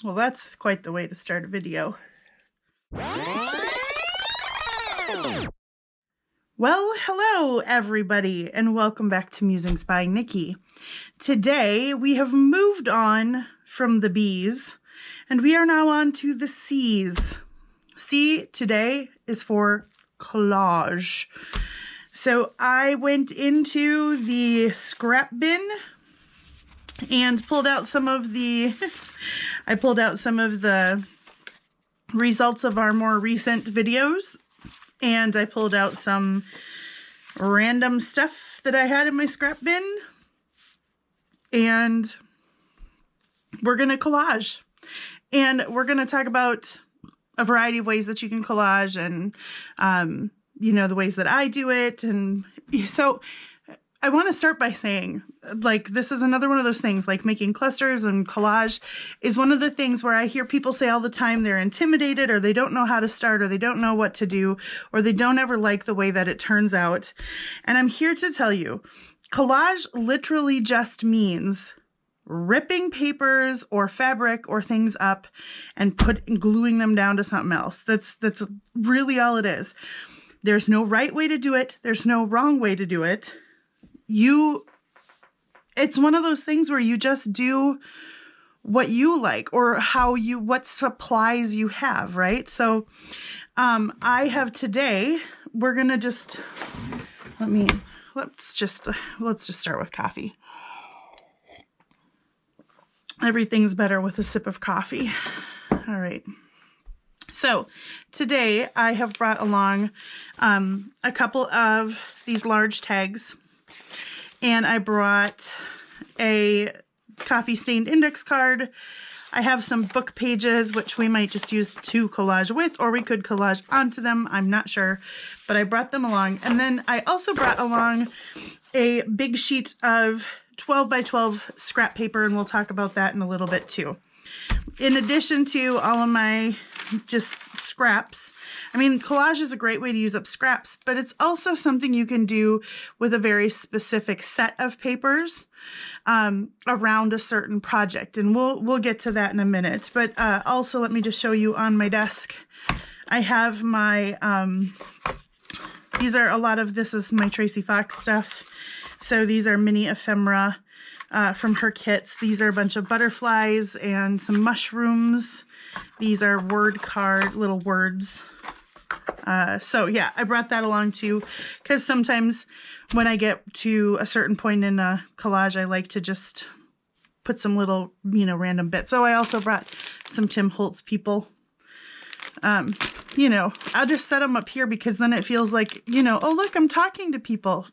Well, that's quite the way to start a video. Well, hello everybody, and welcome back to Musings by Nikki. Today we have moved on from the B's, and we are now on to the C's. C today is for collage. So I went into the scrap bin and pulled out some of the results of our more recent videos, and I pulled out some random stuff that I had in my scrap bin, and we're gonna collage, and we're gonna talk about a variety of ways that you can collage, and the ways that I do it. And so I want to start by saying, like, this is another one of those things, like making clusters and collage is one of the things where I hear people say all the time they're intimidated, or they don't know how to start, or they don't know what to do, or they don't ever like the way that it turns out. And I'm here to tell you, collage literally just means ripping papers or fabric or things up and gluing them down to something else. That's really all it is. There's no right way to do it. There's no wrong way to do it. It's one of those things where you just do what you like, or what supplies you have, right? So I have today, we're gonna just, let's just start with coffee. Everything's better with a sip of coffee. All right. So today I have brought along a couple of these large tags, and I brought a coffee stained index card. I have some book pages, which we might just use to collage with, or we could collage onto them. I'm not sure, but I brought them along. And then I also brought along a big sheet of 12 by 12 scrap paper, and we'll talk about that in a little bit too. In addition to all of my just scraps, I mean, collage is a great way to use up scraps, but it's also something you can do with a very specific set of papers around a certain project, and we'll get to that in a minute. But also, let me just show you on my desk, I have my this is my Tracy Fox stuff. So these are mini ephemera from her kits. These are a bunch of butterflies and some mushrooms. These are little words. So yeah, I brought that along too, because sometimes when I get to a certain point in a collage, I like to just put some little, random bits. So I also brought some Tim Holtz people. I'll just set them up here because then it feels like, oh, look, I'm talking to people.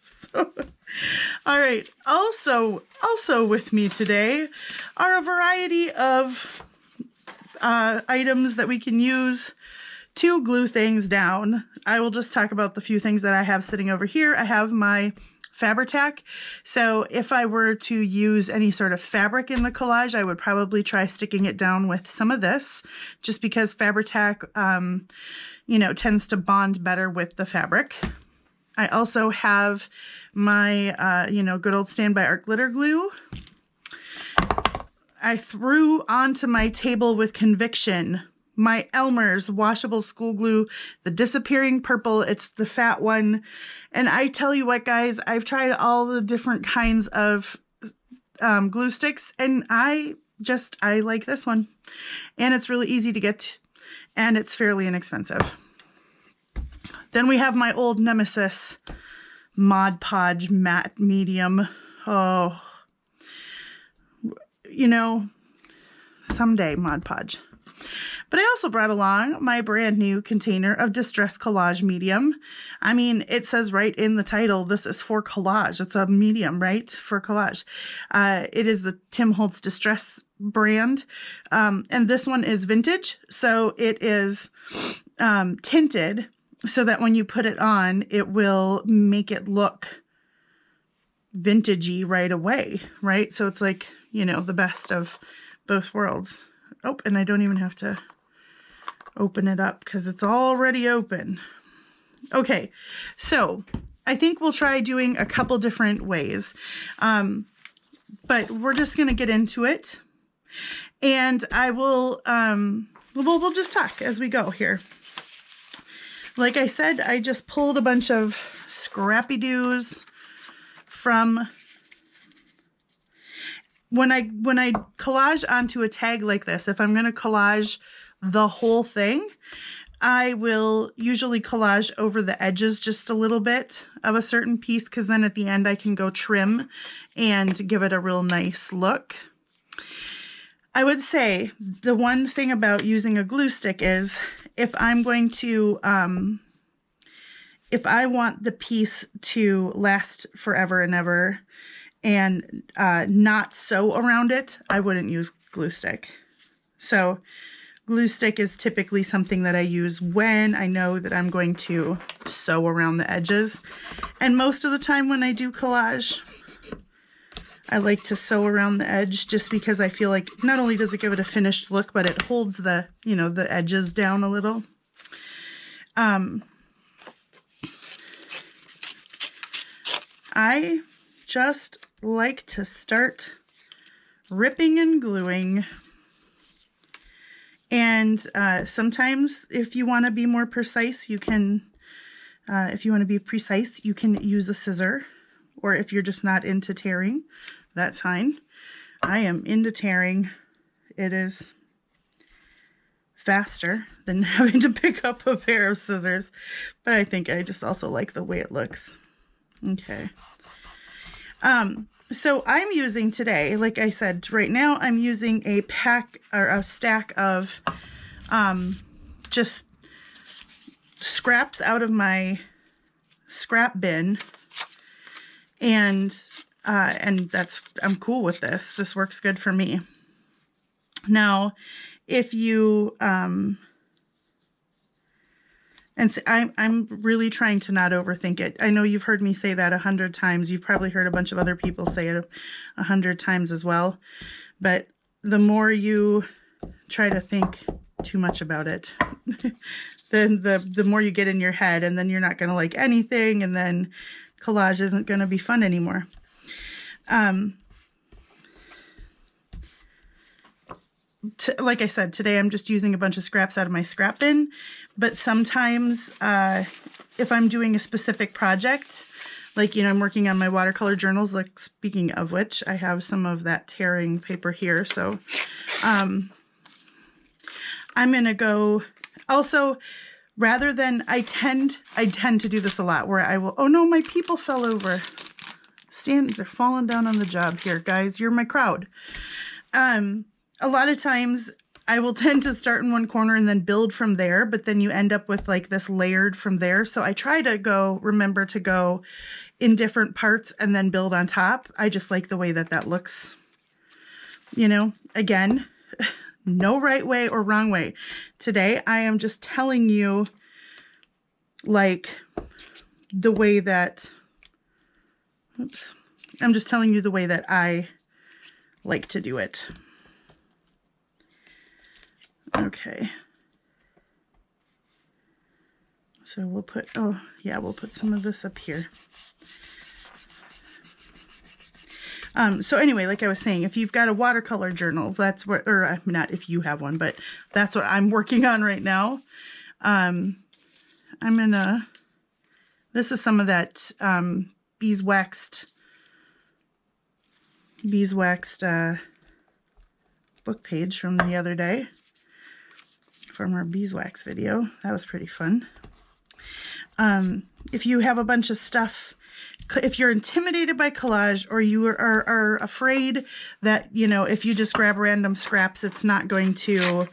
So, all right. Also with me today are a variety of items that we can use to glue things down. I will just talk about the few things that I have sitting over here. I have my Fabri-Tac. So if I were to use any sort of fabric in the collage, I would probably try sticking it down with some of this, just because Fabri-Tac, tends to bond better with the fabric. I also have my, good old Standby Art glitter glue. I threw onto my table with conviction my Elmer's washable school glue, the disappearing purple. It's the fat one. And I tell you what, guys, I've tried all the different kinds of glue sticks, and I like this one. And it's really easy to get, and it's fairly inexpensive. Then we have my old nemesis, Mod Podge Matte Medium. Oh, someday, Mod Podge. But I also brought along my brand new container of Distress Collage Medium. I mean, it says right in the title, this is for collage. It's a medium, right, for collage. It is the Tim Holtz Distress brand. And this one is vintage. So it is tinted so that when you put it on, it will make it look vintagey right away, right? So it's like, the best of both worlds. Oh, and I don't even have to open it up because it's already open. Okay, so I think we'll try doing a couple different ways, but we're just going to get into it. And I will, we'll just talk as we go here. Like I said, I just pulled a bunch of scrappy-doos from, when I collage onto a tag like this, if I'm going to collage the whole thing, I will usually collage over the edges just a little bit of a certain piece, because then at the end I can go trim and give it a real nice look. I would say the one thing about using a glue stick is if I'm going to, if I want the piece to last forever and ever and not sew around it, I wouldn't use glue stick. So glue stick is typically something that I use when I know that I'm going to sew around the edges. And most of the time when I do collage, I like to sew around the edge just because I feel like not only does it give it a finished look, but it holds the, you know, the edges down a little. I just like to start ripping and gluing. And sometimes if you want to be more precise, you can, use a scissor. Or if you're just not into tearing, that's fine. I am into tearing. It is faster than having to pick up a pair of scissors. But I think I just also like the way it looks. Okay. So I'm using today, like I said, right now I'm using a pack or a stack of just scraps out of my scrap bin. And that's, I'm cool with this. This works good for me. Now, if you, and so I'm really trying to not overthink it. I know you've heard me say that 100 times. You've probably heard a bunch of other people say it 100 times as well. But the more you try to think too much about it, then the more you get in your head, and then you're not going to like anything, and then collage isn't going to be fun anymore. Like I said, today I'm just using a bunch of scraps out of my scrap bin, but sometimes if I'm doing a specific project, like, you know, I'm working on my watercolor journals, like speaking of which, I have some of that tearing paper here. So I'm going to go also, rather than, I tend to do this a lot where I will, oh no, my people fell over. They're falling down on the job here, guys. You're my crowd. A lot of times I will tend to start in one corner and then build from there, but then you end up with like this layered from there. So I try to remember to go in different parts and then build on top. I just like the way that looks, you know. Again, no right way or wrong way. Today, I am just telling you like the way that, I'm just telling you the way that I like to do it. Okay. So we'll put, we'll put some of this up here. So anyway, like I was saying, if you've got a watercolor journal, that's what, or not if you have one, but that's what I'm working on right now. This is some of that beeswaxed book page from the other day, from our beeswax video. That was pretty fun. If you have a bunch of stuff, if you're intimidated by collage, or you are afraid that, you know, if you just grab random scraps, it's not going to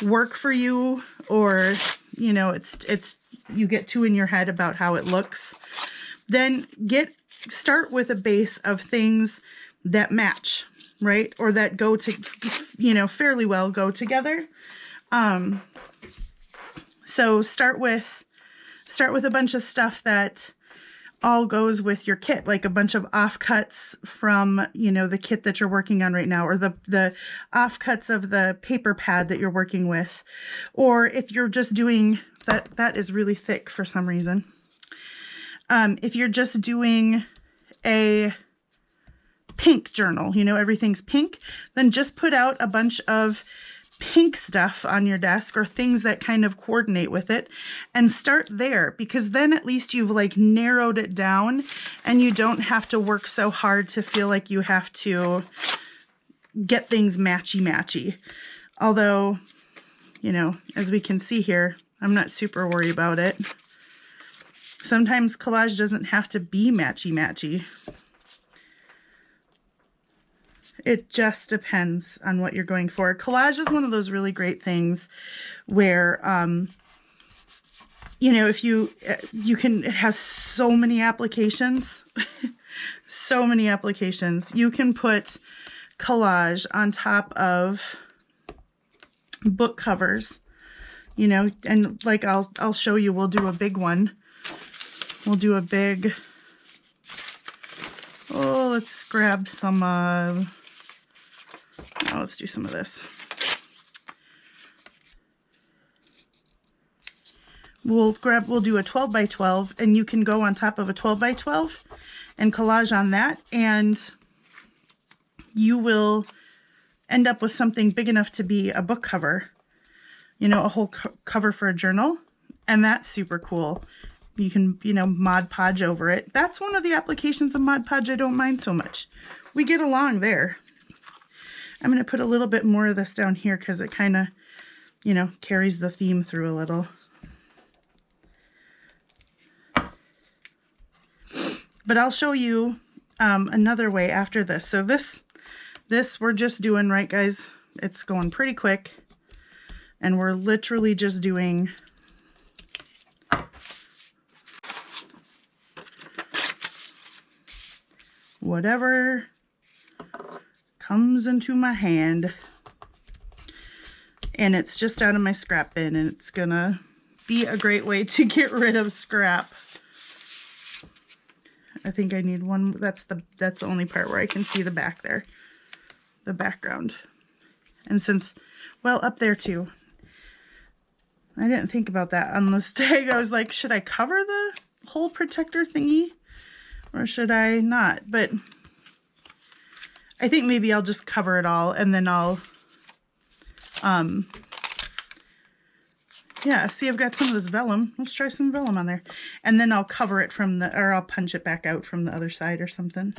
work for you, or, you know, it's you get too in your head about how it looks, then start with a base of things that match, right? Or that go to, you know, fairly well go together. So start with a bunch of stuff that all goes with your kit, like a bunch of offcuts from, you know, the kit that you're working on right now, or the offcuts of the paper pad that you're working with. Or if you're just doing, that is really thick for some reason. If you're just doing a pink journal, you know, everything's pink, then just put out a bunch of pink stuff on your desk or things that kind of coordinate with it and start there, because then at least you've like narrowed it down and you don't have to work so hard to feel like you have to get things matchy. Although, you know, as we can see here, I'm not super worried about it. Sometimes collage doesn't have to be matchy. It just depends on what you're going for. Collage is one of those really great things where, you know, if you can, it has so many applications, so many applications. You can put collage on top of book covers, you know, and like I'll show you, we'll do a big one. We'll do a big, oh, let's grab some, let's do some of this. We'll do a 12 by 12, and you can go on top of a 12 by 12 and collage on that, and you will end up with something big enough to be a book cover, you know, a whole cover for a journal, and that's super cool. You can, you know, Mod Podge over it. That's one of the applications of Mod Podge I don't mind so much. We get along there. I'm going to put a little bit more of this down here because it kind of, you know, carries the theme through a little. But I'll show you another way after this. So this we're just doing, right, guys? It's going pretty quick. And we're literally just doing whatever comes into my hand, and it's just out of my scrap bin, and it's gonna be a great way to get rid of scrap. I think I need one. That's the only part where I can see the back there, the background. And since, well, up there too, I didn't think about that on this tag. I was like, should I cover the whole protector thingy or should I not? But I think maybe I'll just cover it all, and then I'll, yeah, see, I've got some of this vellum. Let's try some vellum on there. And then I'll cover it from the, or I'll punch it back out from the other side or something.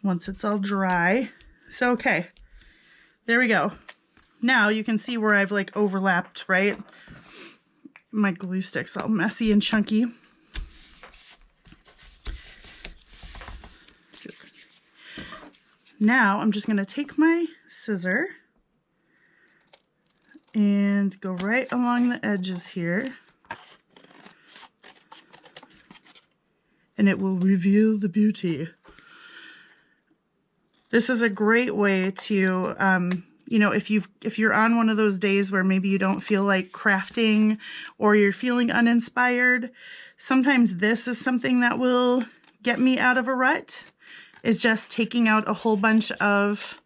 Once it's all dry. So, okay, there we go. Now you can see where I've like overlapped, right? My glue stick's all messy and chunky. Now I'm just going to take my scissor and go right along the edges here, and it will reveal the beauty. This is a great way to, you know, if you're on one of those days where maybe you don't feel like crafting or you're feeling uninspired, sometimes this is something that will get me out of a rut. Is just taking out a whole bunch of,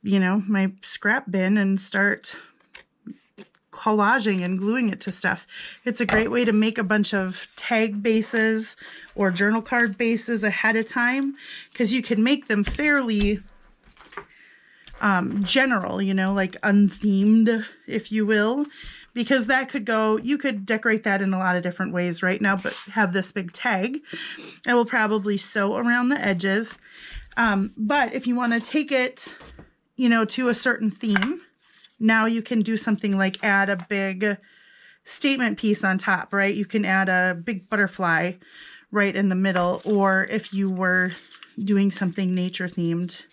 you know, my scrap bin and start collaging and gluing it to stuff. It's a great way to make a bunch of tag bases or journal card bases ahead of time, because you can make them fairly general, you know, like unthemed, if you will, because that could go, you could decorate that in a lot of different ways right now, but have this big tag. I will probably sew around the edges. But if you want to take it, you know, to a certain theme, now you can do something like add a big statement piece on top, right? You can add a big butterfly right in the middle, or if you were doing something nature themed,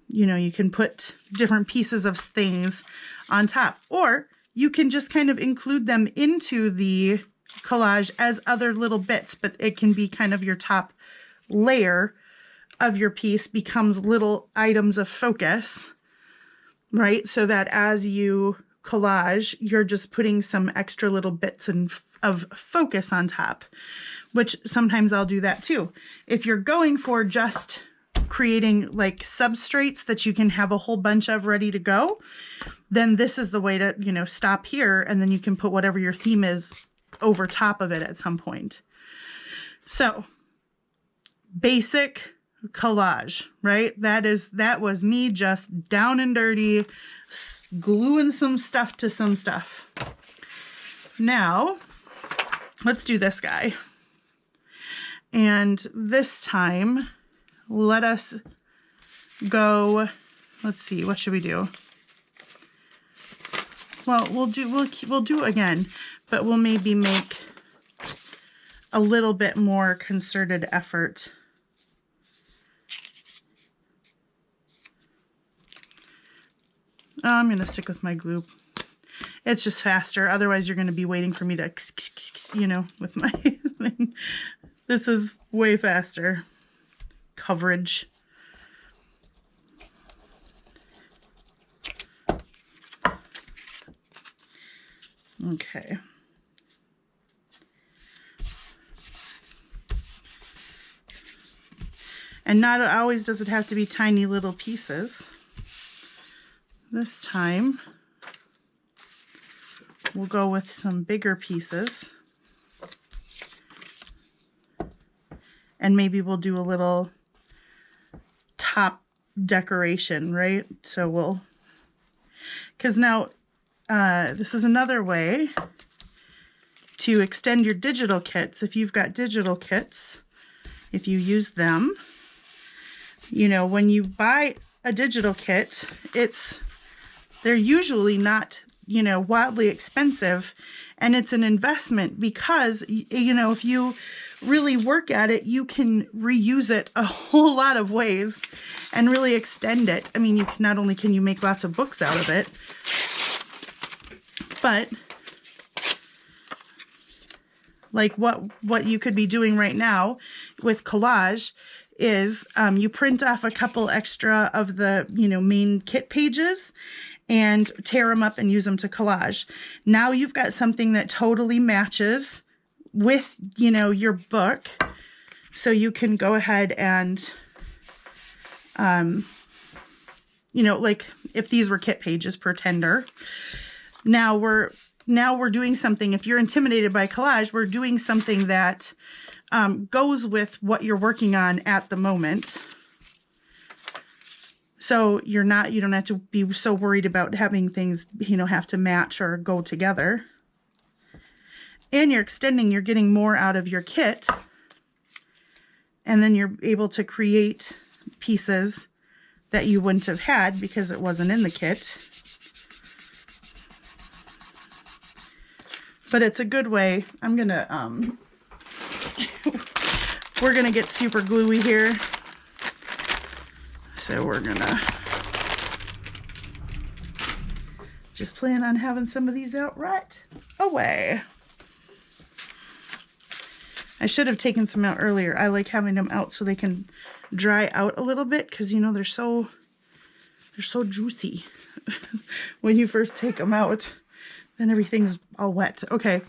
you know, you can put different pieces of things on top, or you can just kind of include them into the collage as other little bits, but it can be kind of your top layer of your piece becomes little items of focus, right? So that as you collage, you're just putting some extra little bits of focus on top, which sometimes I'll do that too. If you're going for just creating like substrates that you can have a whole bunch of ready to go, then this is the way to, you know, stop here, and then you can put whatever your theme is over top of it at some point. So basic collage, right? That was me just down and dirty, gluing some stuff to some stuff. Now let's do this guy. And this time, let us go, let's see, what should we do? Well, we'll do again, but we'll maybe make a little bit more concerted effort. I'm going to stick with my glue. It's just faster. Otherwise, you're going to be waiting for me to, you know, with my thing. This is way faster. Coverage. Okay. And not always does it have to be tiny little pieces. This time, we'll go with some bigger pieces. And maybe we'll do a little top decoration, right? So we'll, because now this is another way to extend your digital kits. If you've got digital kits, if you use them, you know, when you buy a digital kit, they're usually not, you know, wildly expensive, and it's an investment because, you know, if you really work at it, you can reuse it a whole lot of ways and really extend it. I mean, not only can you make lots of books out of it, but like what you could be doing right now with collage is you print off a couple extra of the, you know, main kit pages and tear them up and use them to collage. Now you've got something that totally matches with, you know, your book. So you can go ahead and, you know, like if these were kit pages per tender, now we're doing something. If you're intimidated by collage, we're doing something that goes with what you're working on at the moment. So you don't have to be so worried about having things, you know, have to match or go together. And you're getting more out of your kit. And then you're able to create pieces that you wouldn't have had because it wasn't in the kit. But it's a good way. I'm gonna, we're gonna get super gluey here. So we're gonna just plan on having some of these out right away. I should have taken some out earlier. I like having them out so they can dry out a little bit because, you know, they're so juicy when you first take them out. Then everything's all wet. Okay,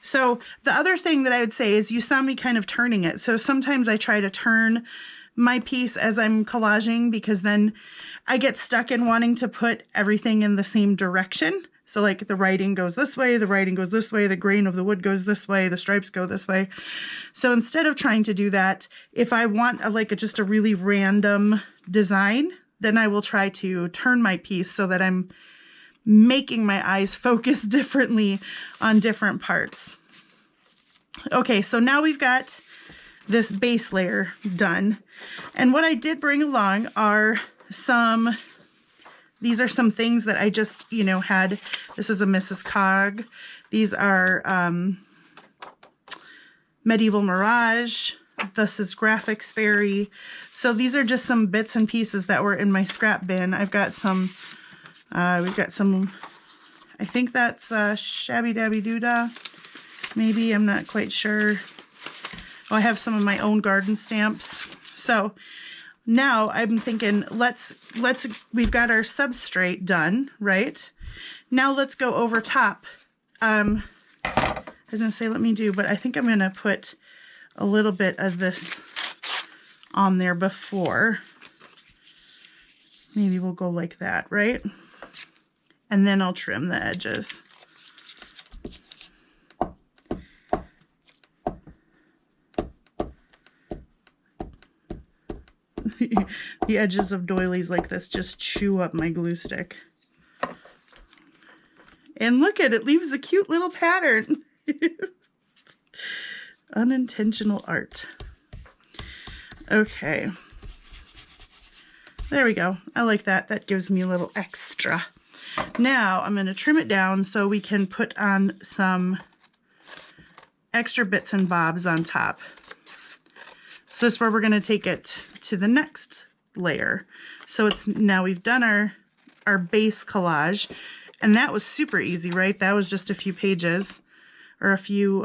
so the other thing that I would say is you saw me kind of turning it. So sometimes I try to turn my piece as I'm collaging because then I get stuck in wanting to put everything in the same direction. So like the writing goes this way, the writing goes this way, the grain of the wood goes this way, the stripes go this way. So instead of trying to do that, if I want just a really random design, then I will try to turn my piece so that I'm making my eyes focus differently on different parts. Okay, so now we've got this base layer done. And what I did bring along are these are some things that I just, you know, had. This is a Mrs. Cog. These are Medieval Mirage. This is Graphics Fairy. So these are just some bits and pieces that were in my scrap bin. I've got some, we've got some, I think that's Shabby Dabby Doodah. Maybe, I'm not quite sure. Oh, I have some of my own garden stamps. So now I'm thinking, we've got our substrate done, right? Now let's go over top. I was gonna say, but I think I'm gonna put a little bit of this on there before. Maybe we'll go like that, right? And then I'll trim the edges. the edges of doilies like this just chew up my glue stick. And look at it, leaves a cute little pattern. Unintentional art. Okay. There we go. I like that. That gives me a little extra. Now I'm going to trim it down so we can put on some extra bits and bobs on top. So this is where we're going to take it to the next layer. So it's now we've done our base collage, and that was super easy, right? That was just a few pages or a few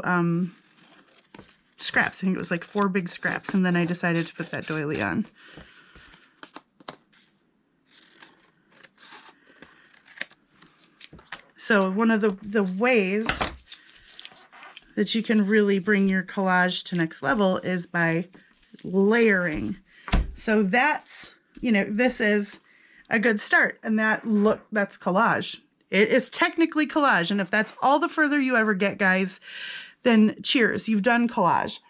scraps. I think it was like 4 big scraps, and then I decided to put that doily on. So one of the ways that you can really bring your collage to next level is by layering. So that's, you know, this is a good start, and that's collage. It is technically collage, and if that's all the further you ever get, guys, then cheers, you've done collage.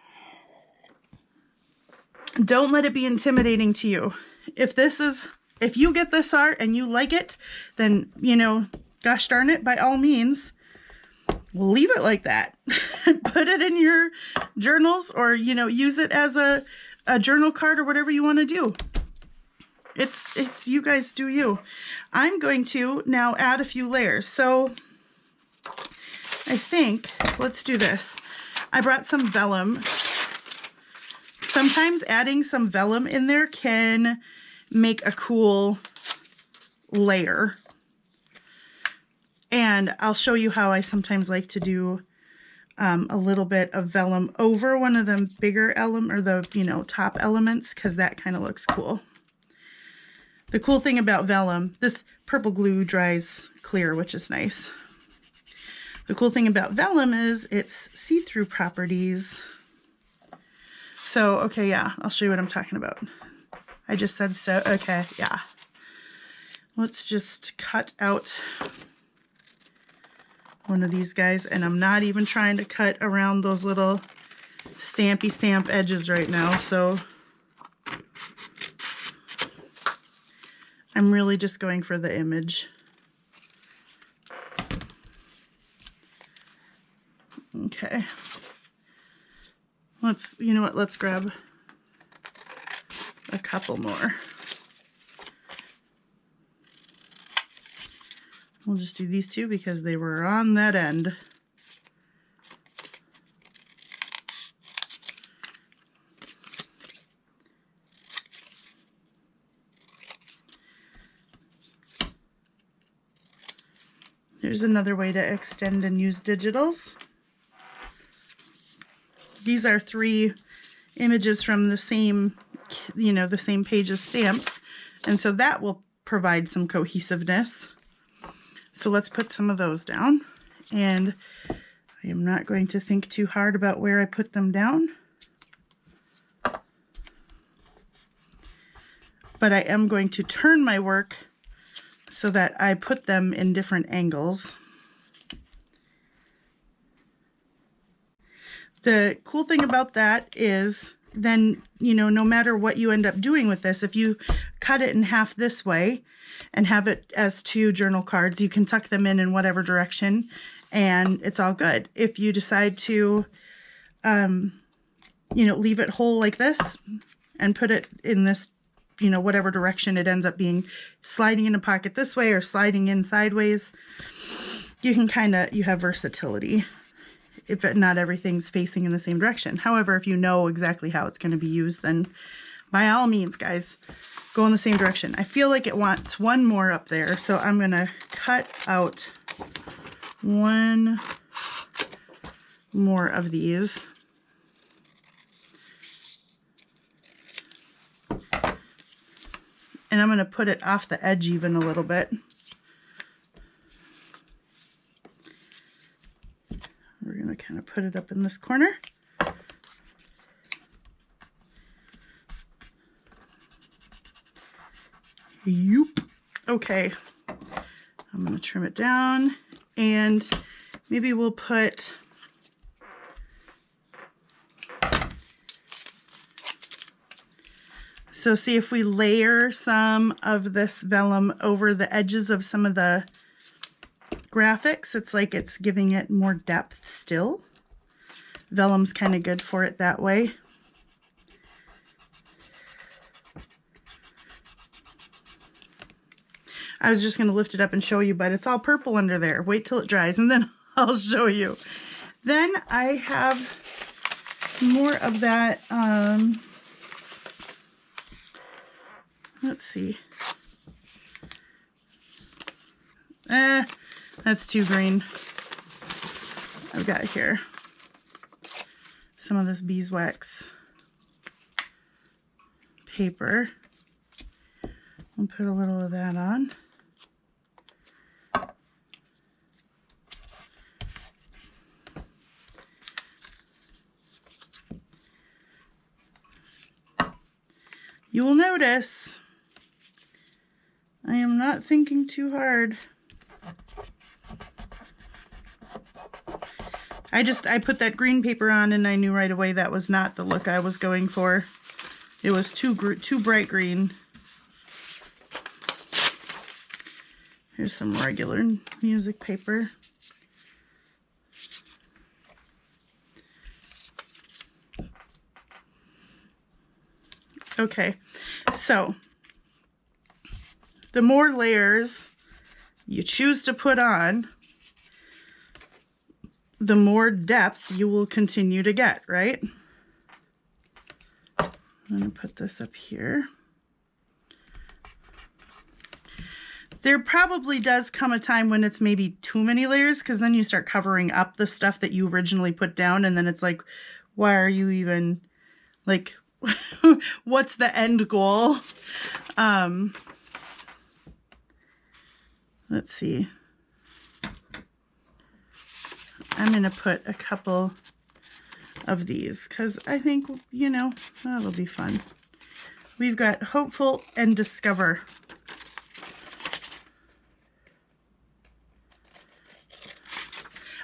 Don't let it be intimidating to you. If you get this far and you like it, then, you know, gosh darn it, by all means, leave it like that. Put it in your journals, or, you know, use it as a journal card or whatever you want to do. It's you guys do you. I'm going to now add a few layers. So I think, let's do this. I brought some vellum. Sometimes adding some vellum in there can make a cool layer. And I'll show you how I sometimes like to do a little bit of vellum over one of the bigger or the, you know, top elements, because that kind of looks cool. The cool thing about vellum, this purple glue dries clear, which is nice. The cool thing about vellum is its see-through properties. So, okay, yeah, I'll show you what I'm talking about. I just said so. Okay, yeah. Let's just cut out one of these guys, and I'm not even trying to cut around those little stampy stamp edges right now, so I'm really just going for the image. Okay. You know what, let's grab a couple more. We'll just do these two because they were on that end. Here's another way to extend and use digitals. These are 3 images from the same, you know, the same page of stamps. And so that will provide some cohesiveness. So let's put some of those down. And I am not going to think too hard about where I put them down. But I am going to turn my work so that I put them in different angles. The cool thing about that is then, you know, no matter what you end up doing with this, if you cut it in half this way and have it as 2 journal cards, you can tuck them in whatever direction and it's all good. If you decide to, you know, leave it whole like this and put it in this, you know, whatever direction it ends up being, sliding in a pocket this way or sliding in sideways, you can you have versatility if not everything's facing in the same direction. However, if you know exactly how it's going to be used, then by all means, guys, go in the same direction. I feel like it wants one more up there, so I'm going to cut out 1 more of these. And I'm going to put it off the edge even a little bit. We're going to kind of put it up in this corner. Yoop. Okay. I'm going to trim it down, and maybe we'll put So see if we layer some of this vellum over the edges of some of the graphics, it's like it's giving it more depth still. Vellum's kind of good for it that way. I was just going to lift it up and show you, but it's all purple under there. Wait till it dries and then I'll show you. Then I have more of that, let's see. That's too green. I've got here some of this beeswax paper. I'll put a little of that on. You will notice I am not thinking too hard. I put that green paper on and I knew right away that was not the look I was going for. It was too bright green. Here's some regular music paper. Okay, so the more layers you choose to put on, the more depth you will continue to get, right? I'm gonna put this up here. There probably does come a time when it's maybe too many layers, because then you start covering up the stuff that you originally put down, and then it's like, why are you even, like, what's the end goal? Let's see. I'm going to put a couple of these because I think, you know, that'll be fun. We've got Hopeful and Discover.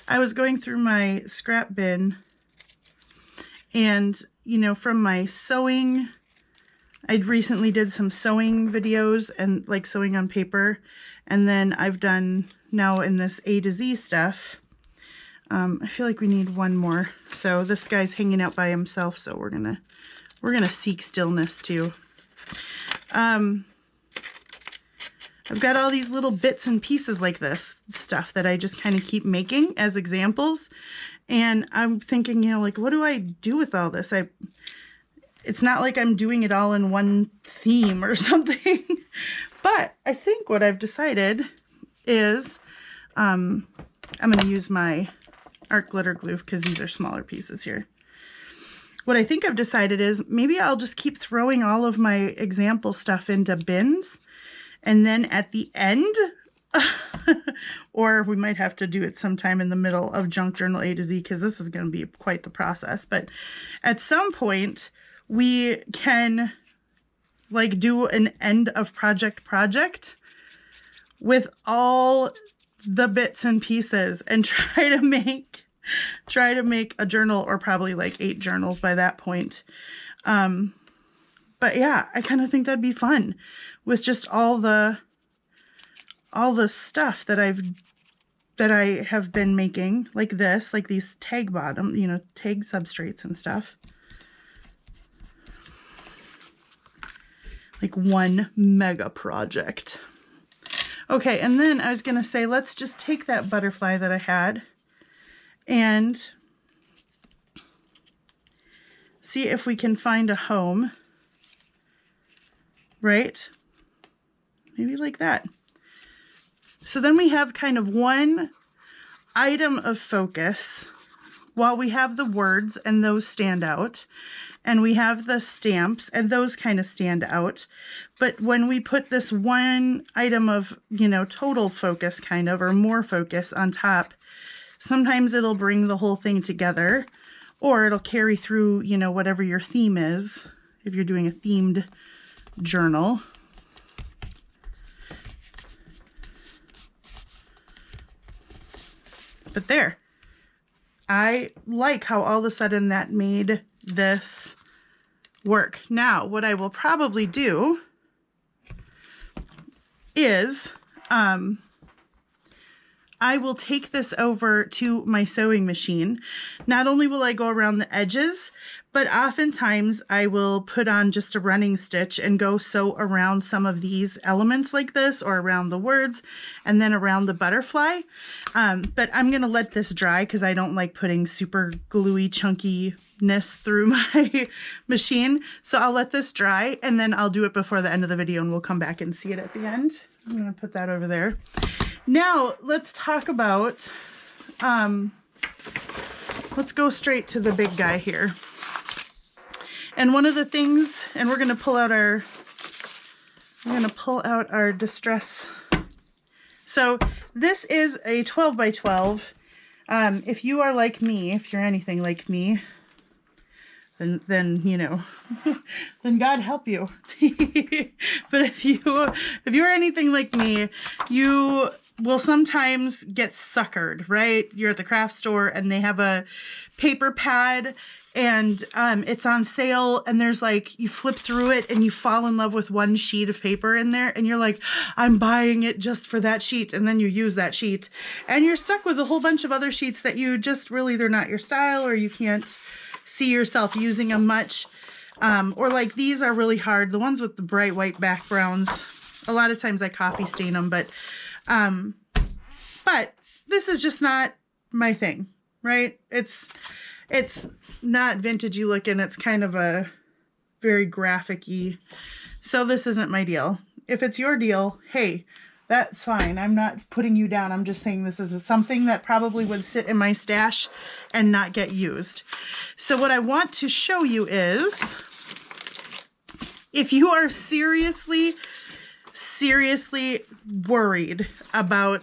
I was going through my scrap bin and, you know, from my sewing, I'd recently did some sewing videos and like sewing on paper. And then I've done now in this A to Z stuff. I feel like we need one more. So this guy's hanging out by himself. So we're gonna seek stillness too. I've got all these little bits and pieces like this stuff that I just kind of keep making as examples. And I'm thinking, you know, like, what do I do with all this? It's not like I'm doing it all in one theme or something. But I think what I've decided is I'm going to use my art glitter glue because these are smaller pieces here. What I think I've decided is maybe I'll just keep throwing all of my example stuff into bins, and then at the end, or we might have to do it sometime in the middle of Junk Journal A to Z because this is going to be quite the process. But at some point, we can like do an end of project with all the bits and pieces and try to make a journal, or probably like 8 journals by that point. But yeah, I kind of think that'd be fun with just all the stuff that I have been making, like this, like these tag bottom, you know, tag substrates and stuff. Like one mega project. Okay, and then I was going to say, let's just take that butterfly that I had and see if we can find a home, right? Maybe like that. So then we have kind of one item of focus while we have the words and those stand out. And we have the stamps and those kind of stand out. But when we put this one item of, you know, total focus kind of, or more focus on top, sometimes it'll bring the whole thing together, or it'll carry through, you know, whatever your theme is, if you're doing a themed journal. But there, I like how all of a sudden that made this work. Now, what I will probably do is I will take this over to my sewing machine. Not only will I go around the edges, but oftentimes I will put on just a running stitch and go sew around some of these elements like this, or around the words, and then around the butterfly. But I'm gonna let this dry because I don't like putting super gluey chunkiness through my machine. So I'll let this dry and then I'll do it before the end of the video and we'll come back and see it at the end. I'm gonna put that over there. Now let's talk about, let's go straight to the big guy here. And one of the things, and we're gonna pull out our distress. So this is a 12 by 12. If you are like me, if you're anything like me, then you know, then God help you. But if you're anything like me, you will sometimes get suckered, right? You're at the craft store and they have a paper pad and it's on sale, and there's like, you flip through it and you fall in love with one sheet of paper in there and you're like, I'm buying it just for that sheet, and then you use that sheet and you're stuck with a whole bunch of other sheets that you just really, they're not your style, or you can't see yourself using them much. Or like these are really hard, the ones with the bright white backgrounds. A lot of times I coffee stain them, but this is just not my thing, right? It's not vintagey looking. It's kind of a very graphic-y. So this isn't my deal. If it's your deal, hey, that's fine. I'm not putting you down. I'm just saying this is something that probably would sit in my stash and not get used. So what I want to show you is, if you are seriously worried about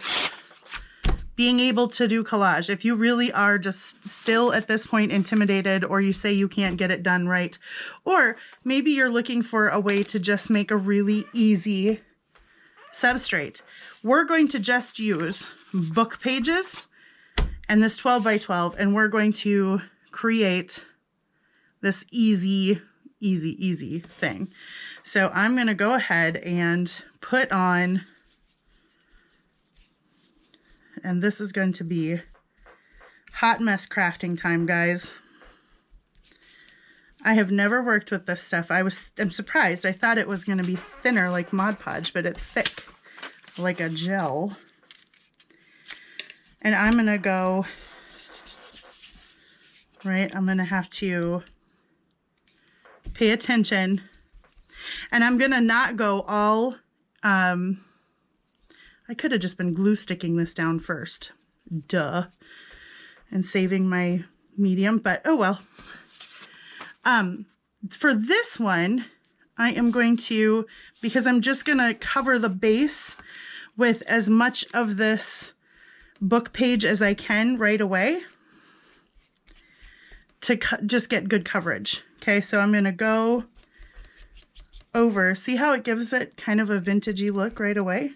being able to do collage, if you really are just still at this point intimidated, or you say you can't get it done right, or maybe you're looking for a way to just make a really easy substrate, we're going to just use book pages and this 12 by 12, and we're going to create this easy thing. So I'm going to go ahead and put on, and this is going to be hot mess crafting time, guys. I have never worked with this stuff. I'm surprised. I thought it was going to be thinner like Mod Podge, but it's thick like a gel. And I'm going to go, right, I'm going to have to pay attention. And I'm going to not go all, I could have just been glue sticking this down first. Duh. And saving my medium, but oh well. For this one, I am going to, because I'm just going to cover the base with as much of this book page as I can right away to just get good coverage. Okay, so I'm going to go over. See how it gives it kind of a vintagey look right away?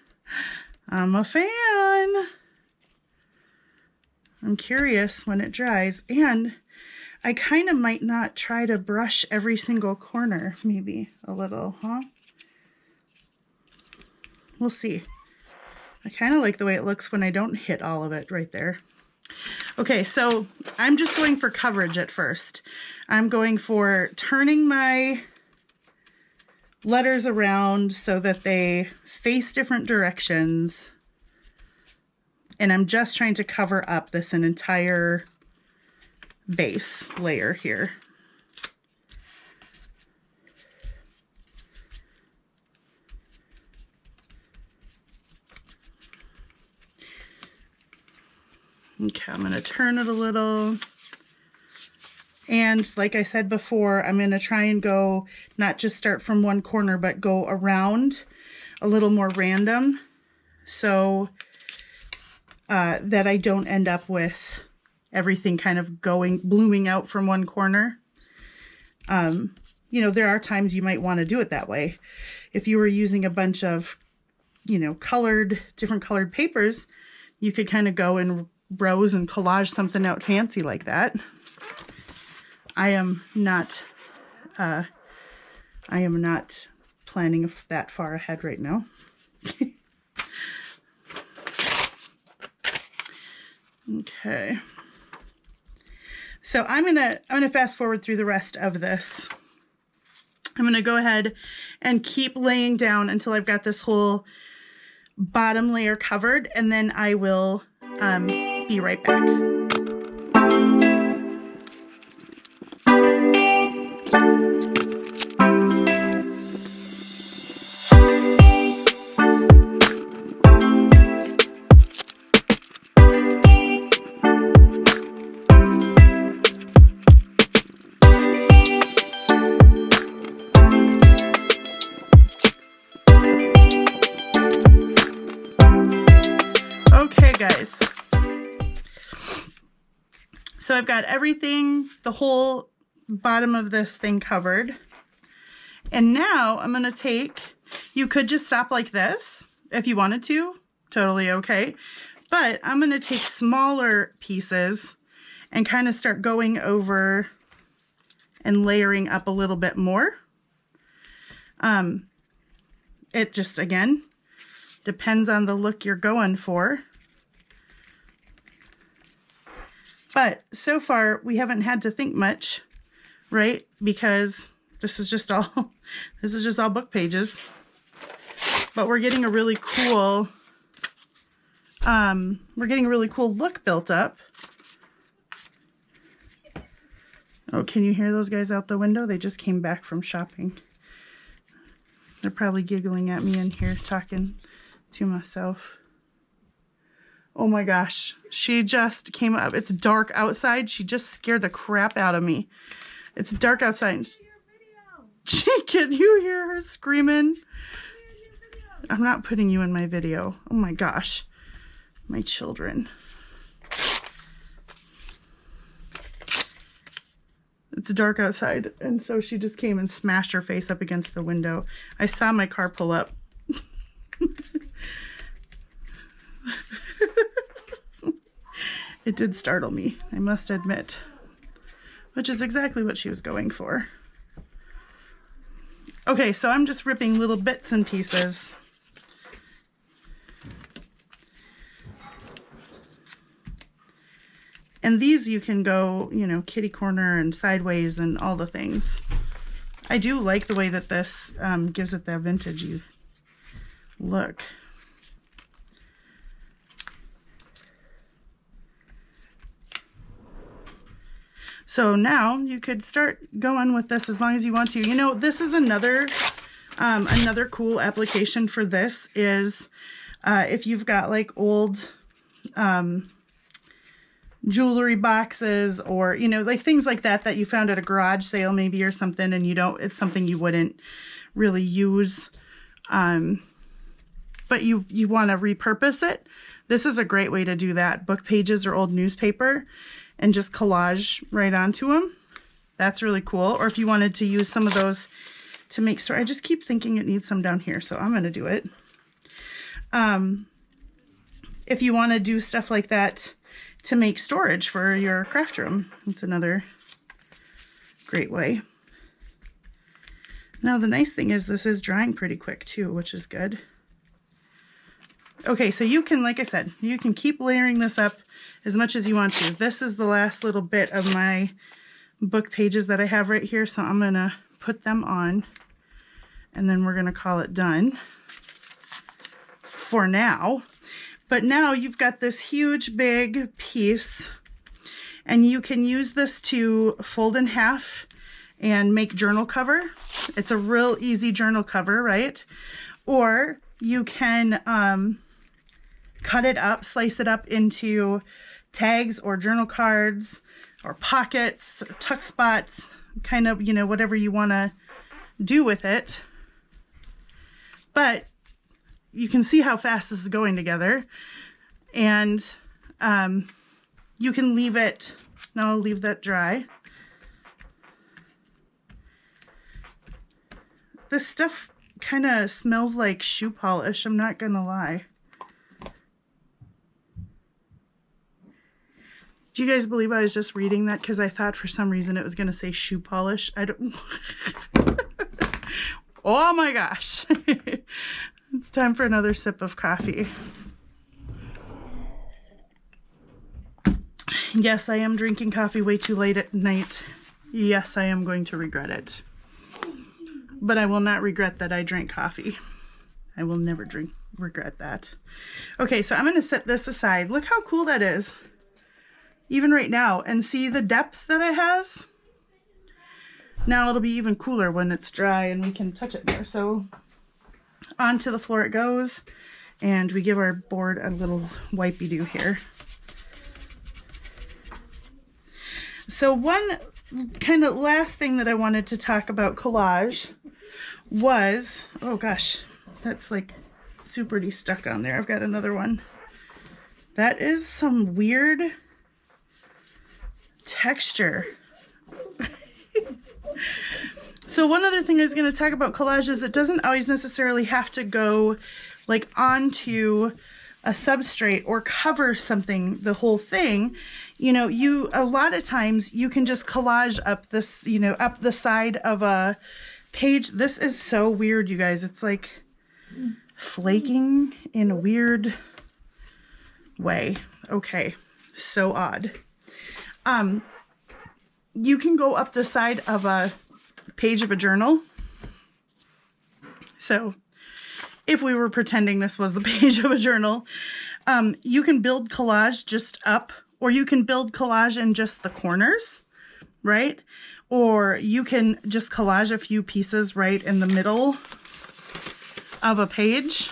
I'm a fan. I'm curious when it dries, and I kind of might not try to brush every single corner, maybe a little, huh? We'll see. I kind of like the way it looks when I don't hit all of it right there. Okay, so I'm just going for coverage at first. I'm going for turning my letters around so that they face different directions. And I'm just trying to cover up this entire base layer here. Okay, I'm going to turn it a little. And like I said before, I'm going to try and go, not just start from one corner, but go around a little more random, so that I don't end up with everything kind of blooming out from one corner. You know, there are times you might want to do it that way. If you were using a bunch of, you know, different colored papers, you could kind of go in rows and collage something out fancy like that. I am not I am not planning that far ahead right now. Okay. So I'm gonna fast forward through the rest of this. I'm gonna go ahead and keep laying down until I've got this whole bottom layer covered, and then I will be right back. Okay, guys. So I've got everything, the whole bottom of this thing covered. And now I'm going to take, you could just stop like this if you wanted to, totally okay. But I'm going to take smaller pieces and kind of start going over and layering up a little bit more. It just, again, depends on the look you're going for. But so far, we haven't had to think much, right? Because this is just all book pages. But we're getting a really cool, look built up. Oh, can you hear those guys out the window? They just came back from shopping. They're probably giggling at me in here, talking to myself. Oh my gosh, she just came up. It's dark outside. She just scared the crap out of me. It's dark outside. Can you hear her screaming? I'm not putting you in my video. Oh my gosh, my children. It's dark outside, and so she just came and smashed her face up against the window. I saw my car pull up. It did startle me, I must admit, which is exactly what she was going for. Okay, so I'm just ripping little bits and pieces. And these you can go, you know, kitty corner and sideways and all the things. I do like the way that this gives it that vintagey look. So now you could start going with this as long as you want to. You know, this is another cool application for this is if you've got like old jewelry boxes or, you know, like things like that that you found at a garage sale maybe or something, and you don't, it's something you wouldn't really use, but you want to repurpose it. This is a great way to do that. Book pages or old newspaper and just collage right onto them. That's really cool. Or if you wanted to use some of those to make store, I just keep thinking it needs some down here, so I'm going to do it. If you want to do stuff like that to make storage for your craft room, it's another great way. Now the nice thing is this is drying pretty quick too, which is good. Okay, so you can, like I said, you can keep layering this up as much as you want to. This is the last little bit of my book pages that I have right here, so I'm gonna put them on and then we're gonna call it done for now. But now you've got this huge big piece, and you can use this to fold in half and make journal cover. It's a real easy journal cover, right? Or you can cut it up, slice it up into tags or journal cards or pockets, tuck spots, kind of, you know, whatever you want to do with it. But you can see how fast this is going together, and you can leave it, now I'll leave that dry. This stuff kind of smells like shoe polish, I'm not gonna lie. Do you guys believe I was just reading that because I thought for some reason it was gonna say shoe polish? I don't Oh my gosh. It's time for another sip of coffee. Yes, I am drinking coffee way too late at night. Yes, I am going to regret it. But I will not regret that I drank coffee. I will never regret that. Okay, so I'm going to set this aside. Look how cool that is. Even right now. And see the depth that it has? Now it'll be even cooler when it's dry and we can touch it more. So onto the floor it goes. And we give our board a little wipey-doo here. So one kind of last thing that I wanted to talk about collage was, oh gosh, that's like super stuck on there. I've got another one. That is some weird texture. So one other thing I was going to talk about collage is it doesn't always necessarily have to go like onto a substrate or cover something, the whole thing. You know, a lot of times you can just collage up this, you know, up the side of a page. This is so weird, you guys. It's like flaking in a weird way. Okay, so odd. You can go up the side of a page of a journal. So if we were pretending this was the page of a journal, you can build collage just up, or you can build collage in just the corners, right? Or you can just collage a few pieces right in the middle of a page.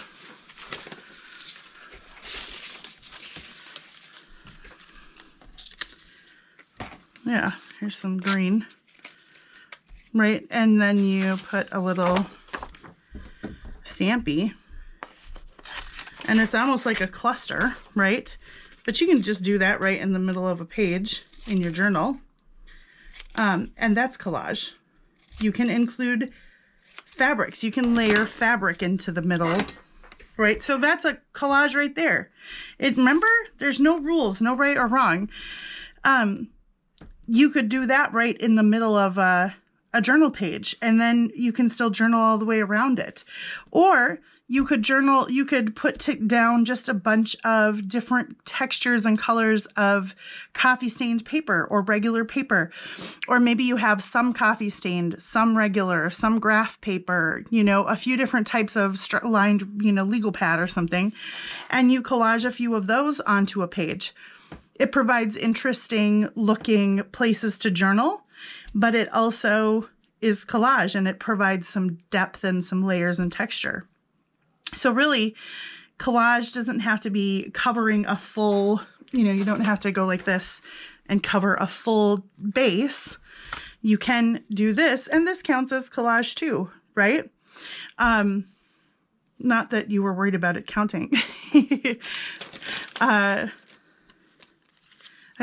Yeah, here's some green, right? And then you put a little Stampy, and it's almost like a cluster, right? But you can just do that right in the middle of a page in your journal. And that's collage. You can include fabrics. You can layer fabric into the middle, right? So that's a collage right there. Remember, there's no rules, no right or wrong. You could do that right in the middle of a journal page, and then you can still journal all the way around it. Or you could put down just a bunch of different textures and colors of coffee stained paper or regular paper. Or maybe you have some coffee stained, some regular, some graph paper, you know, a few different types of lined, you know, legal pad or something. And you collage a few of those onto a page. It provides interesting looking places to journal, but it also is collage, and it provides some depth and some layers and texture. So really, collage doesn't have to be covering a full, you know, you don't have to go like this and cover a full base. You can do this, and this counts as collage too, right? Not that you were worried about it counting. I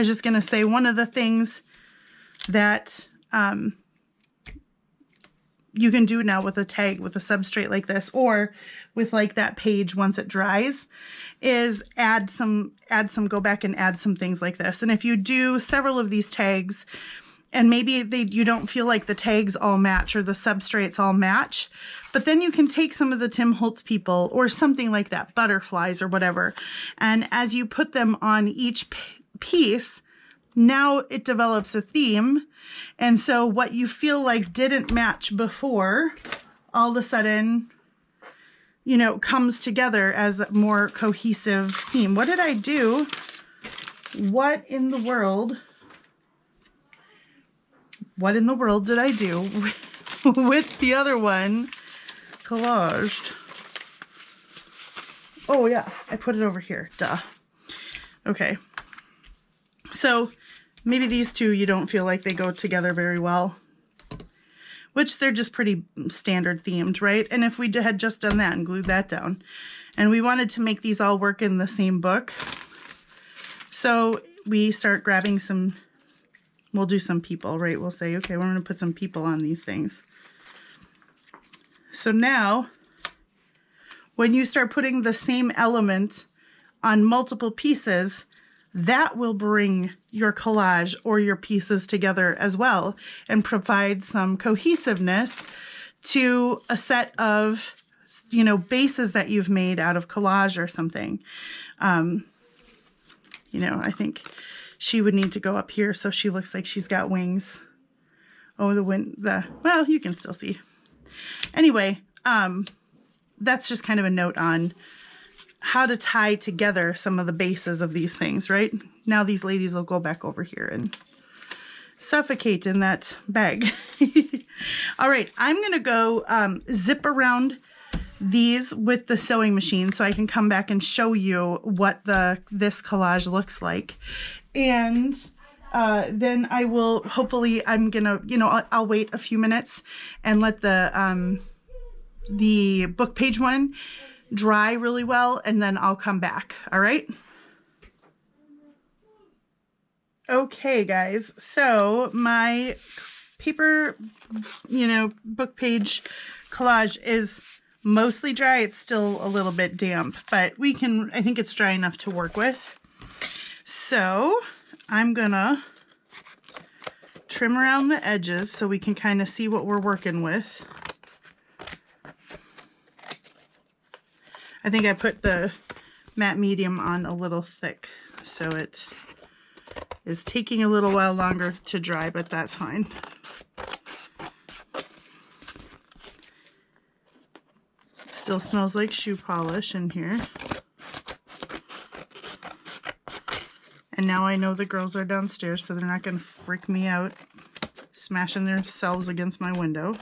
was just going to say one of the things that you can do now with a tag, with a substrate like this, or with like that page once it dries, is go back and add some things like this. And if you do several of these tags, and maybe you don't feel like the tags all match or the substrates all match, but then you can take some of the Tim Holtz people or something like that, butterflies or whatever, and as you put them on each piece, now it develops a theme. And so what you feel like didn't match before, all of a sudden, you know, comes together as a more cohesive theme. What did I do? What in the world did I do with the other one collaged? Oh yeah, I put it over here, duh. Okay. So maybe these two, you don't feel like they go together very well, which they're just pretty standard themed, right? And if we had just done that and glued that down, and we wanted to make these all work in the same book, so we start grabbing some, we'll do some people, right? We'll say, okay, we're going to put some people on these things. So now, when you start putting the same element on multiple pieces, that will bring your collage or your pieces together as well and provide some cohesiveness to a set of, you know, bases that you've made out of collage or something. You know, I think she would need to go up here so she looks like she's got wings. Oh, well, you can still see. Anyway, that's just kind of a note on how to tie together some of the bases of these things, right? Now these ladies will go back over here and suffocate in that bag. All right, I'm going to go zip around these with the sewing machine so I can come back and show you what this collage looks like. And then I will, hopefully I'm gonna, you know, I'll wait a few minutes and let the book page one dry really well, and then I'll come back. All right. Okay, guys, so my paper, you know, book page collage is mostly dry. It's still a little bit damp, but I think it's dry enough to work with. So I'm gonna trim around the edges so we can kind of see what we're working with. I think I put the matte medium on a little thick, so it is taking a little while longer to dry, but that's fine. Still smells like shoe polish in here. And now I know the girls are downstairs, so they're not going to freak me out smashing themselves against my window.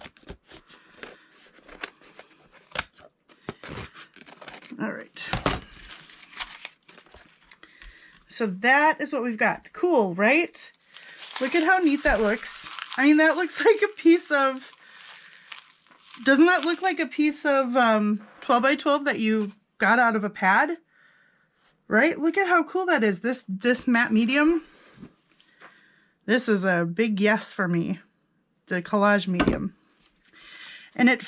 All right. So that is what we've got. Cool, right? Look at how neat that looks. I mean, that looks like a piece of... Doesn't that look like a piece of 12 by 12 that you got out of a pad? Right? Look at how cool that is. This matte medium. This is a big yes for me. The collage medium. And it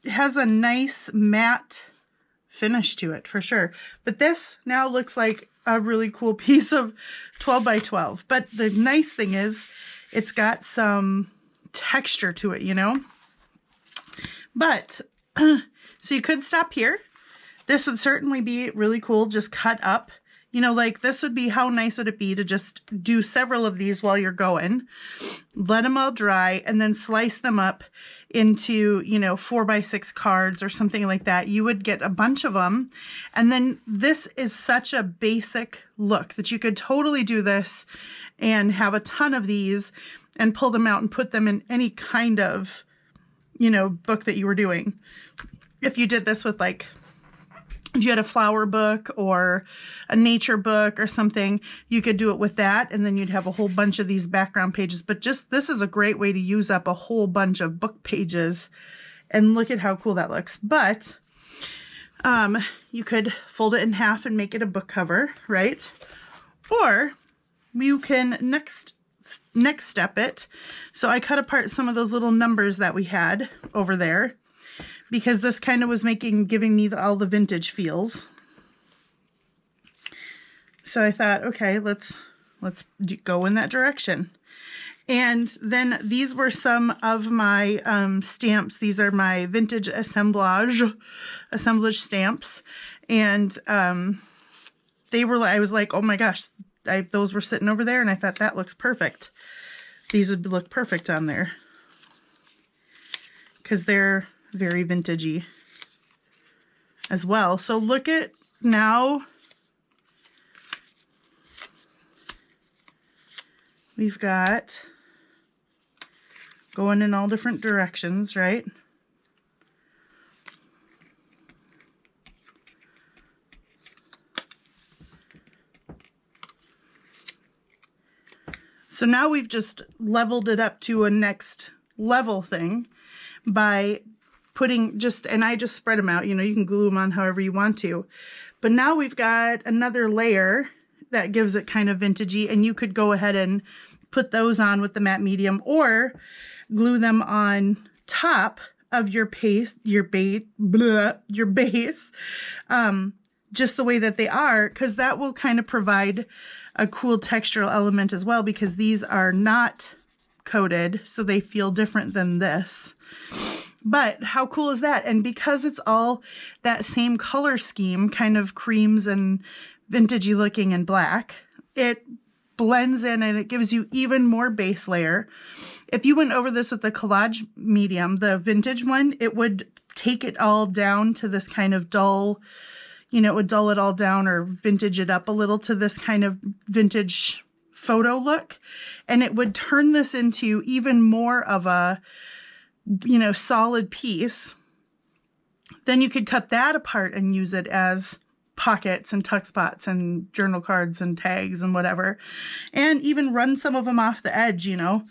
has a nice matte finish to it for sure. But this now looks like a really cool piece of 12 by 12. But the nice thing is it's got some texture to it, you know? But, so you could stop here. This would certainly be really cool, just cut up. You know, like this would be, how nice would it be to just do several of these while you're going, let them all dry, and then slice them up into, you know, 4x6 cards or something like that. You would get a bunch of them. And then this is such a basic look that you could totally do this and have a ton of these and pull them out and put them in any kind of, you know, book that you were doing. If you did this with, like, if you had a flower book or a nature book or something, you could do it with that, and then you'd have a whole bunch of these background pages. But just, this is a great way to use up a whole bunch of book pages, and look at how cool that looks. But you could fold it in half and make it a book cover, right? Or you can next step it. So I cut apart some of those little numbers that we had over there, because this kind of was giving me all the vintage feels. So I thought, okay, let's go in that direction. And then these were some of my stamps. These are my vintage assemblage stamps. And I was like, oh my gosh, those were sitting over there, and I thought that looks perfect. These would look perfect on there because they're very vintagey as well. So look at now, we've got going in all different directions, right? So now we've just leveled it up to a next level thing by putting and I just spread them out. You know, you can glue them on however you want to. But now we've got another layer that gives it kind of vintagey, and you could go ahead and put those on with the matte medium or glue them on top of your base, just the way that they are, because that will kind of provide a cool textural element as well, because these are not coated, so they feel different than this. But how cool is that? And because it's all that same color scheme, kind of creams and vintagey looking and black, it blends in and it gives you even more base layer. If you went over this with the collage medium, the vintage one, it would take it all down to this kind of dull, you know, it would dull it all down or vintage it up a little to this kind of vintage photo look. And it would turn this into even more of a, you know, solid piece. Then you could cut that apart and use it as pockets and tuck spots and journal cards and tags and whatever. And even run some of them off the edge, you know,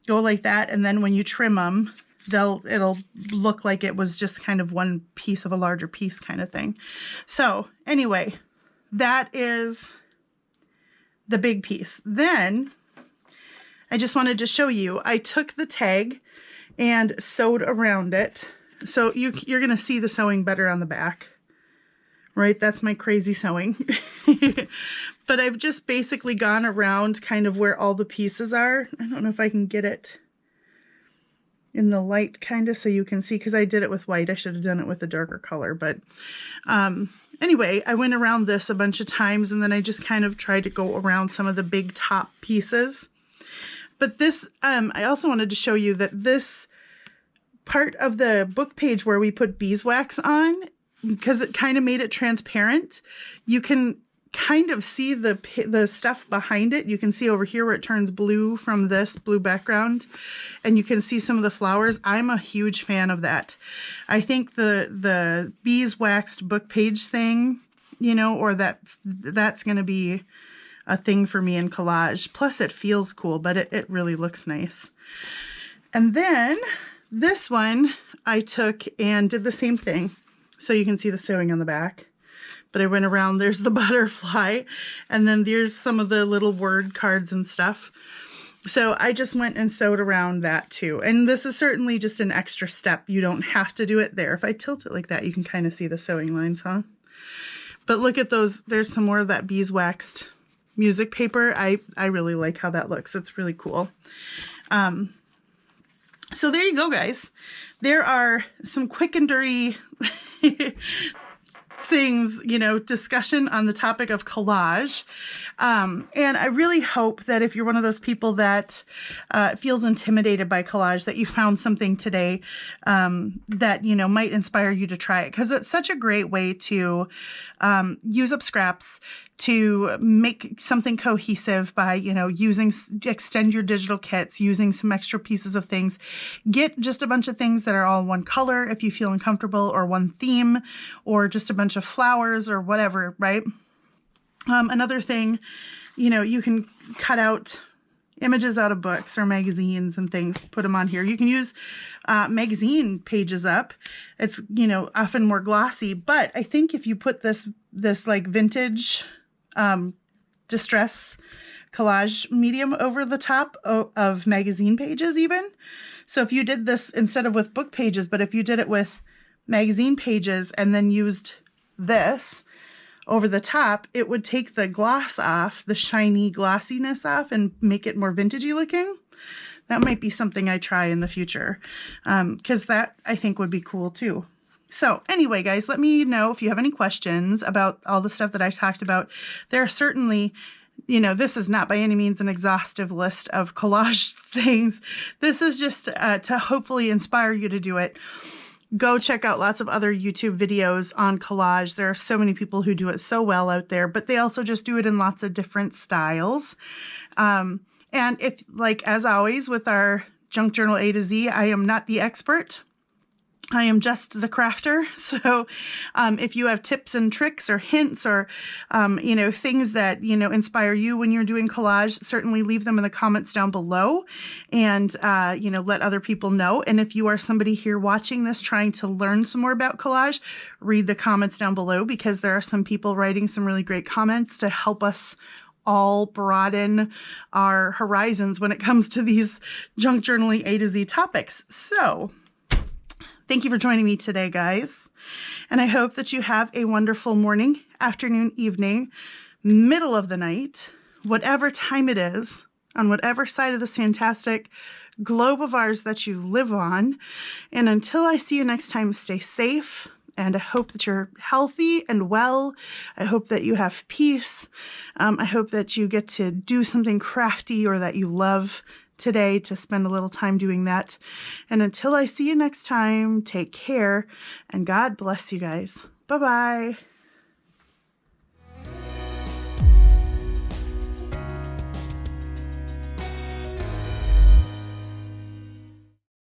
go like that. And then when you trim them, it'll look like it was just kind of one piece of a larger piece kind of thing. So anyway, that is the big piece. Then I just wanted to show you, I took the tag and sewed around it. So you're going to see the sewing better on the back, right? That's my crazy sewing. But I've just basically gone around kind of where all the pieces are. I don't know if I can get it in the light kind of so you can see, because I did it with white. I should have done it with a darker color. But anyway, I went around this a bunch of times, and then I just kind of tried to go around some of the big top pieces. But this, I also wanted to show you that this part of the book page where we put beeswax on, because it kind of made it transparent, you can kind of see the stuff behind it. You can see over here where it turns blue from this blue background, and you can see some of the flowers. I'm a huge fan of that. I think the beeswaxed book page thing, you know, or that's going to be a thing for me in collage. Plus it feels cool, but it really looks nice. And then this one I took and did the same thing. So you can see the sewing on the back. But I went around, there's the butterfly, and then there's some of the little word cards and stuff. So I just went and sewed around that too. And this is certainly just an extra step. You don't have to do it there. If I tilt it like that, you can kind of see the sewing lines, huh? But look at those. There's some more of that beeswaxed music paper. I really like how that looks. It's really cool. So there you go, guys. There are some quick and dirty things, you know, discussion on the topic of collage. And I really hope that if you're one of those people that feels intimidated by collage, that you found something today that, you know, might inspire you to try it. Because it's such a great way to use up scraps, to make something cohesive by, you know, extend your digital kits, using some extra pieces of things. Get just a bunch of things that are all one color if you feel uncomfortable, or one theme, or just a bunch of flowers or whatever, right? Another thing, you know, you can cut out images out of books or magazines and things, put them on here. You can use magazine pages up. It's, you know, often more glossy, but I think if you put this like vintage distress collage medium over the top of magazine pages even. So if you did this instead of with book pages, but if you did it with magazine pages and then used this over the top, it would take the gloss off, the shiny glossiness off, and make it more vintagey looking. That might be something I try in the future, because that I think would be cool too. So anyway, guys, let me know if you have any questions about all the stuff that I talked about. There are certainly, you know, this is not by any means an exhaustive list of collage things. This is just to hopefully inspire you to do it. Go check out lots of other YouTube videos on collage. There are so many people who do it so well out there, but they also just do it in lots of different styles. And if, like, as always with our Junk Journal A to Z, I am not the expert. I am just the crafter. So if you have tips and tricks or hints or, you know, things that, you know, inspire you when you're doing collage, certainly leave them in the comments down below and, you know, let other people know. And if you are somebody here watching this trying to learn some more about collage, read the comments down below, because there are some people writing some really great comments to help us all broaden our horizons when it comes to these junk journaling A to Z topics. So thank you for joining me today, guys. And I hope that you have a wonderful morning, afternoon, evening, middle of the night, whatever time it is on whatever side of this fantastic globe of ours that you live on. And until I see you next time, stay safe. And I hope that you're healthy and well. I hope that you have peace. I hope that you get to do something crafty or that you love today, to spend a little time doing that. And until I see you next time, take care and God bless you guys. Bye-bye.